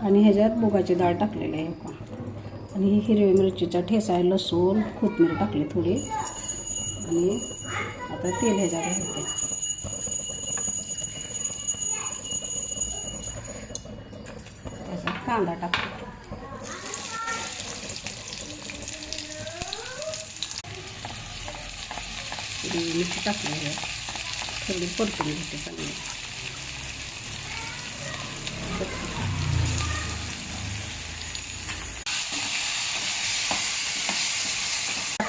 आणि ह्याच्यात मुगाची डाळ टाकलेली आहे का. आणि ही हिरवी मिरचीचा ठेचा आहे, लसूण कोथिंबीर टाकली थोडी. आणि आता तेल ह्याच्यात घालते. त्याच्यात कांदा टाकते. मिरची टाकली आहे, थोडी परतून घेते चांगली.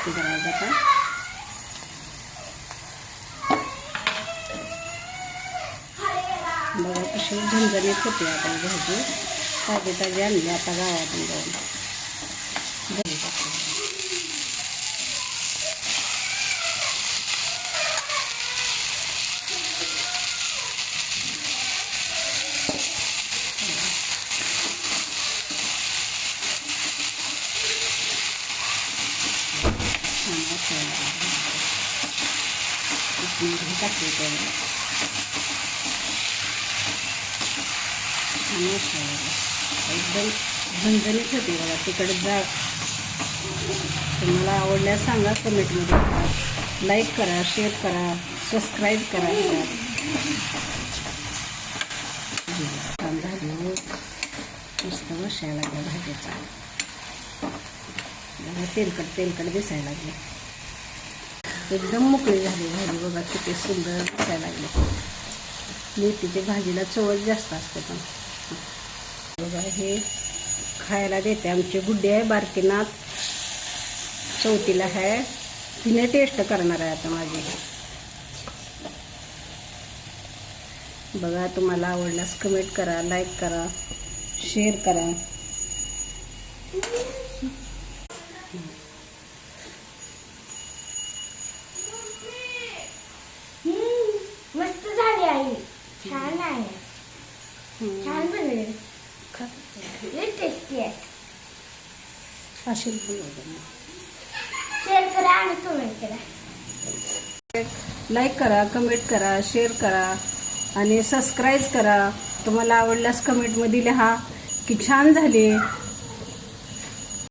करायचं आता. बघा कशी झणझणीत होते आता भाजी. ताजी ताजी आणली आता गावातून जाऊन. टाकली एकदम झणझणीत होती बघा. तिकडे जा. तुम्हाला आवडल्यास सांगा कमेंटमध्ये. लाईक करा, शेअर करा, सबस्क्राईब करा. भाजी मस्त बसायला लागला भाजीचा. तेलकट तेलकट दिसायला लागले. एकदम मोकळी झाली भाजी बघा. किती सुंदर दिसायला लागले. मेथीची भाजीला चवच जास्त असते. पण बघा हे खायला देते. आमची गुड्डी आहे बारकीनाथ, चौथीला आहे. तिने टेस्ट करणार आहे आता माझी. बघा तुम्हाला आवडल्यास कमेंट करा, लाईक करा, शेअर करा. मस्त झाली आई. छान आहे. छान बनवली. टेस्टी आहे. अशी शेअर करा आणि कमेंट करा. लाईक करा, कमेंट करा, शेअर करा आणि सबस्क्राईब करा. तुम्हाला आवडल्यास कमेंटमध्ये लिहा की छान झाली.